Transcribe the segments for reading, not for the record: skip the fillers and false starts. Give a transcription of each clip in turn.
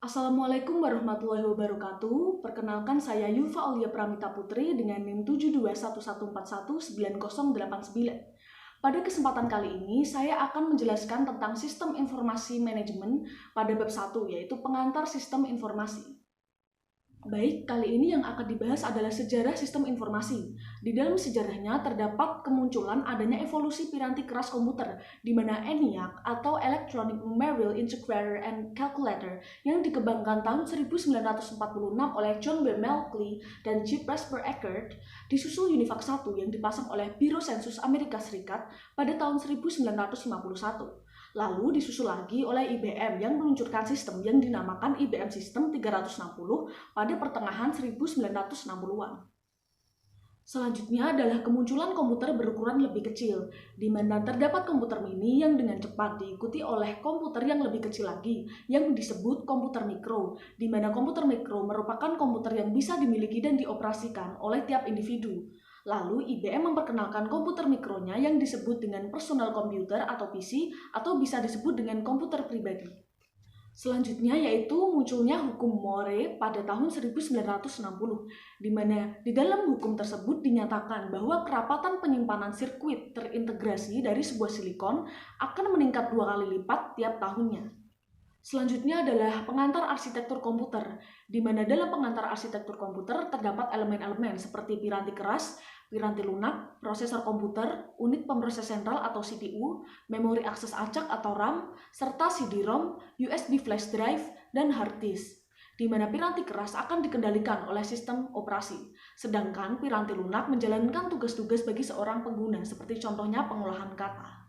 Assalamualaikum warahmatullahi wabarakatuh. Perkenalkan saya Yulfa Aulia Pramita Putri dengan NIM 7211419089. Pada kesempatan kali ini, saya akan menjelaskan tentang sistem informasi manajemen pada bab 1, yaitu pengantar sistem informasi. Baik, kali ini yang akan dibahas adalah sejarah sistem informasi. Di dalam sejarahnya terdapat kemunculan adanya evolusi piranti keras komputer, di mana ENIAC atau Electronic Numerical Integrator and Calculator yang dikembangkan tahun 1946 oleh John B. Malkley dan J. Presper Eckert, disusul UNIVAC 1 yang dipasang oleh Biro Sensus Amerika Serikat pada tahun 1951. Lalu disusul lagi oleh IBM yang meluncurkan sistem yang dinamakan IBM System 360 pada pertengahan 1960-an. Selanjutnya adalah kemunculan komputer berukuran lebih kecil, di mana terdapat komputer mini yang dengan cepat diikuti oleh komputer yang lebih kecil lagi, yang disebut komputer mikro, di mana komputer mikro merupakan komputer yang bisa dimiliki dan dioperasikan oleh tiap individu. Lalu IBM memperkenalkan komputer mikronya yang disebut dengan personal computer atau PC atau bisa disebut dengan komputer pribadi. Selanjutnya yaitu munculnya hukum Moore pada tahun 1960, di mana di dalam hukum tersebut dinyatakan bahwa kerapatan penyimpanan sirkuit terintegrasi dari sebuah silikon akan meningkat 2 kali lipat tiap tahunnya. Selanjutnya adalah pengantar arsitektur komputer, di mana dalam pengantar arsitektur komputer terdapat elemen-elemen seperti piranti keras, piranti lunak, prosesor komputer, unit pemroses sentral atau CPU, memori akses acak atau RAM, serta CD-ROM, USB flash drive, dan hard disk, di mana piranti keras akan dikendalikan oleh sistem operasi, sedangkan piranti lunak menjalankan tugas-tugas bagi seorang pengguna, seperti contohnya pengolahan kata.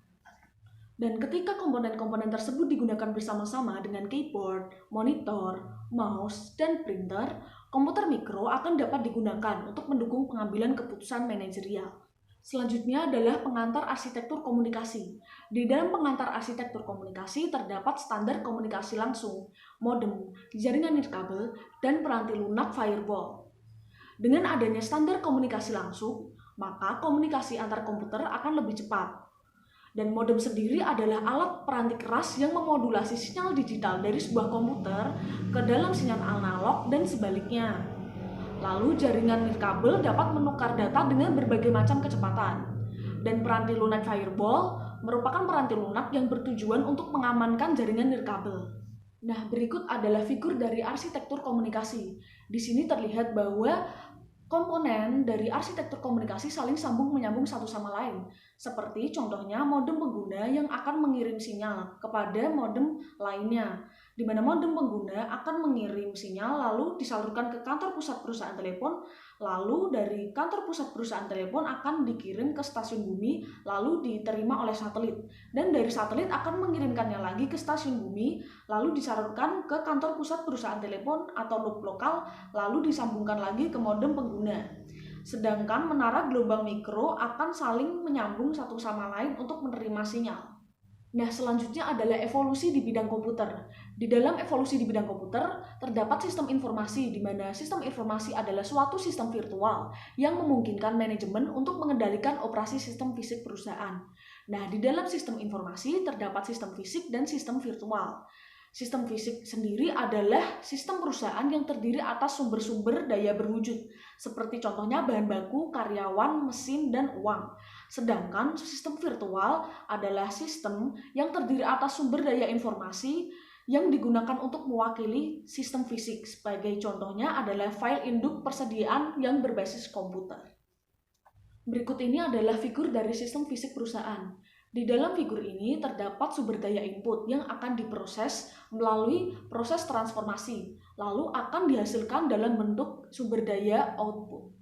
Dan ketika komponen-komponen tersebut digunakan bersama-sama dengan keyboard, monitor, mouse, dan printer, komputer mikro akan dapat digunakan untuk mendukung pengambilan keputusan manajerial. Selanjutnya adalah pengantar arsitektur komunikasi. Di dalam pengantar arsitektur komunikasi terdapat standar komunikasi langsung, modem, jaringan nirkabel, dan peranti lunak firewall. Dengan adanya standar komunikasi langsung, maka komunikasi antar komputer akan lebih cepat. Dan modem sendiri adalah alat peranti keras yang memodulasi sinyal digital dari sebuah komputer ke dalam sinyal analog dan sebaliknya. Lalu jaringan nirkabel dapat menukar data dengan berbagai macam kecepatan. Dan peranti lunak firewall merupakan peranti lunak yang bertujuan untuk mengamankan jaringan nirkabel. Nah, berikut adalah figur dari arsitektur komunikasi. Di sini terlihat bahwa komponen dari arsitektur komunikasi saling sambung menyambung satu sama lain, seperti contohnya modem pengguna yang akan mengirim sinyal kepada modem lainnya, di mana modem pengguna akan mengirim sinyal lalu disalurkan ke kantor pusat perusahaan telepon, lalu dari kantor pusat perusahaan telepon akan dikirim ke stasiun bumi, lalu diterima oleh satelit, dan dari satelit akan mengirimkannya lagi ke stasiun bumi, lalu disalurkan ke kantor pusat perusahaan telepon atau loop lokal, lalu disambungkan lagi ke modem pengguna. Sedangkan menara gelombang mikro akan saling menyambung satu sama lain untuk menerima sinyal. Nah, selanjutnya adalah evolusi di bidang komputer. Di dalam evolusi di bidang komputer, terdapat sistem informasi, di mana sistem informasi adalah suatu sistem virtual yang memungkinkan manajemen untuk mengendalikan operasi sistem fisik perusahaan. Nah, di dalam sistem informasi terdapat sistem fisik dan sistem virtual. Sistem fisik sendiri adalah sistem perusahaan yang terdiri atas sumber-sumber daya berwujud, seperti contohnya bahan baku, karyawan, mesin, dan uang. Sedangkan sistem virtual adalah sistem yang terdiri atas sumber daya informasi yang digunakan untuk mewakili sistem fisik. Sebagai contohnya adalah file induk persediaan yang berbasis komputer. Berikut ini adalah figur dari sistem fisik perusahaan. Di dalam figur ini terdapat sumber daya input yang akan diproses melalui proses transformasi, lalu akan dihasilkan dalam bentuk sumber daya output.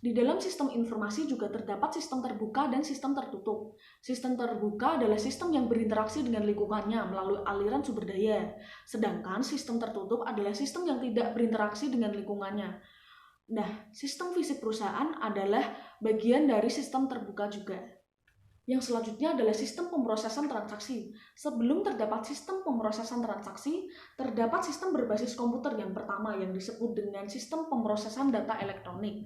Di dalam sistem informasi juga terdapat sistem terbuka dan sistem tertutup. Sistem terbuka adalah sistem yang berinteraksi dengan lingkungannya melalui aliran sumber daya, sedangkan sistem tertutup adalah sistem yang tidak berinteraksi dengan lingkungannya. Nah, sistem fisik perusahaan adalah bagian dari sistem terbuka juga. Yang selanjutnya adalah sistem pemrosesan transaksi. Sebelum terdapat sistem pemrosesan transaksi, terdapat sistem berbasis komputer yang pertama yang disebut dengan sistem pemrosesan data elektronik.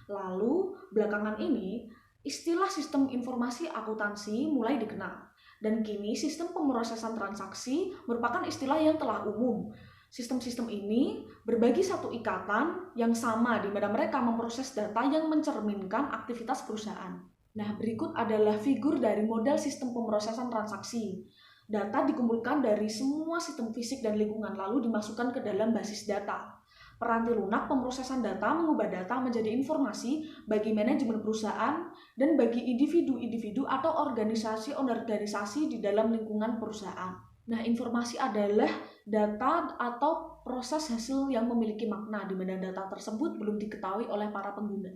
Lalu, belakangan ini, istilah sistem informasi akuntansi mulai dikenal. Dan kini sistem pemrosesan transaksi merupakan istilah yang telah umum. Sistem-sistem ini berbagi satu ikatan yang sama di mana mereka memproses data yang mencerminkan aktivitas perusahaan. Nah, berikut adalah figur dari model sistem pemrosesan transaksi. Data dikumpulkan dari semua sistem fisik dan lingkungan lalu dimasukkan ke dalam basis data. Peranti lunak pemrosesan data mengubah data menjadi informasi bagi manajemen perusahaan dan bagi individu-individu atau organisasi-organisasi di dalam lingkungan perusahaan. Nah, informasi adalah data atau proses hasil yang memiliki makna di mana data tersebut belum diketahui oleh para pengguna.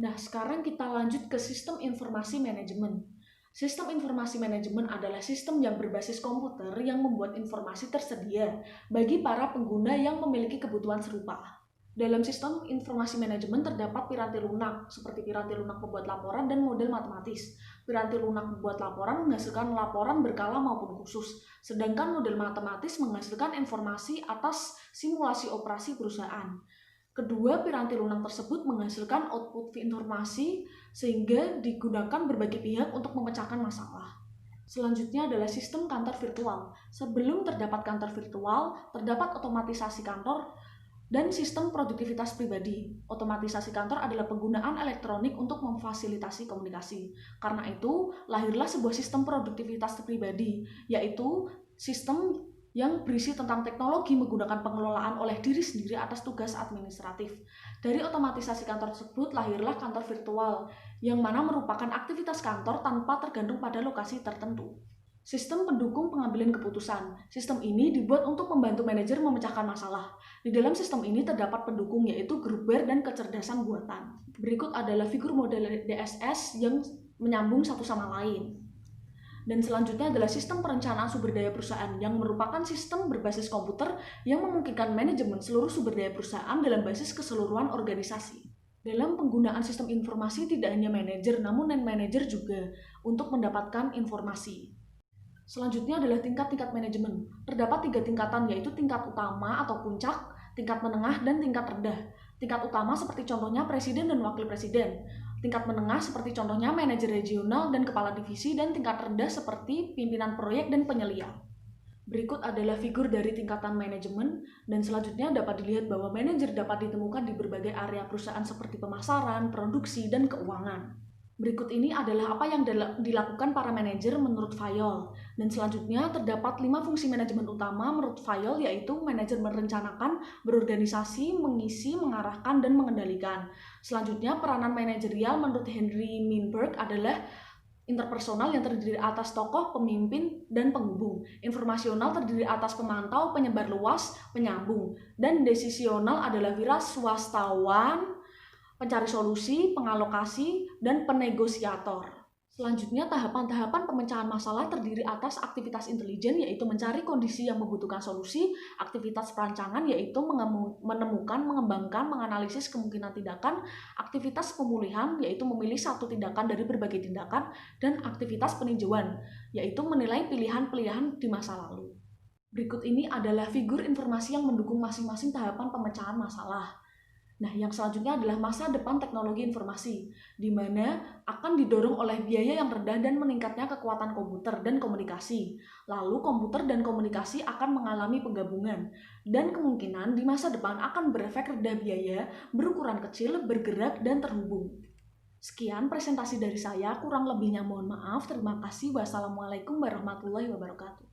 Nah, sekarang kita lanjut ke sistem informasi manajemen. Sistem informasi manajemen adalah sistem yang berbasis komputer yang membuat informasi tersedia bagi para pengguna yang memiliki kebutuhan serupa. Dalam sistem informasi manajemen terdapat piranti lunak, seperti piranti lunak pembuat laporan dan model matematis. Piranti lunak pembuat laporan menghasilkan laporan berkala maupun khusus, sedangkan model matematis menghasilkan informasi atas simulasi operasi perusahaan. Kedua piranti lunak tersebut menghasilkan output informasi sehingga digunakan berbagai pihak untuk memecahkan masalah. Selanjutnya adalah sistem kantor virtual. Sebelum terdapat kantor virtual, terdapat otomatisasi kantor dan sistem produktivitas pribadi. Otomatisasi kantor adalah penggunaan elektronik untuk memfasilitasi komunikasi. Karena itu, lahirlah sebuah sistem produktivitas pribadi, yaitu sistem yang berisi tentang teknologi menggunakan pengelolaan oleh diri sendiri atas tugas administratif. Dari otomatisasi kantor tersebut lahirlah kantor virtual, yang mana merupakan aktivitas kantor tanpa tergantung pada lokasi tertentu. Sistem pendukung pengambilan keputusan. Sistem ini dibuat untuk membantu manajer memecahkan masalah. Di dalam sistem ini terdapat pendukung yaitu gruber dan kecerdasan buatan. Berikut adalah figur model DSS yang menyambung satu sama lain. Dan selanjutnya adalah sistem perencanaan sumber daya perusahaan yang merupakan sistem berbasis komputer yang memungkinkan manajemen seluruh sumber daya perusahaan dalam basis keseluruhan organisasi. Dalam penggunaan sistem informasi tidak hanya manajer namun non-manajer juga untuk mendapatkan informasi. Selanjutnya adalah tingkat-tingkat manajemen. Terdapat 3 tingkatan yaitu tingkat utama atau puncak, tingkat menengah, dan tingkat rendah. Tingkat utama seperti contohnya presiden dan wakil presiden. Tingkat menengah seperti contohnya manajer regional dan kepala divisi, dan tingkat rendah seperti pimpinan proyek dan penyelia. Berikut adalah figur dari tingkatan manajemen, dan selanjutnya dapat dilihat bahwa manajer dapat ditemukan di berbagai area perusahaan seperti pemasaran, produksi, dan keuangan. Berikut ini adalah apa yang dilakukan para manajer menurut Fayol. Dan selanjutnya terdapat 5 fungsi manajemen utama menurut Fayol, yaitu manajer merencanakan, berorganisasi, mengisi, mengarahkan, dan mengendalikan. Selanjutnya peranan manajerial menurut Henry Minberg adalah interpersonal yang terdiri atas tokoh, pemimpin, dan penghubung. Informasional terdiri atas pemantau, penyebar luas, penyambung. Dan desisional adalah wira swastawan, pencari solusi, pengalokasi, dan penegosiator. Selanjutnya, tahapan-tahapan pemecahan masalah terdiri atas aktivitas intelijen, yaitu mencari kondisi yang membutuhkan solusi, aktivitas perancangan, yaitu menemukan, mengembangkan, menganalisis kemungkinan tindakan, aktivitas pemulihan, yaitu memilih satu tindakan dari berbagai tindakan, dan aktivitas peninjauan, yaitu menilai pilihan-pilihan di masa lalu. Berikut ini adalah figur informasi yang mendukung masing-masing tahapan pemecahan masalah. Nah, yang selanjutnya adalah masa depan teknologi informasi, di mana akan didorong oleh biaya yang rendah dan meningkatnya kekuatan komputer dan komunikasi. Lalu, komputer dan komunikasi akan mengalami penggabungan, dan kemungkinan di masa depan akan berefek rendah biaya, berukuran kecil, bergerak, dan terhubung. Sekian presentasi dari saya, kurang lebihnya mohon maaf. Terima kasih. Wassalamualaikum warahmatullahi wabarakatuh.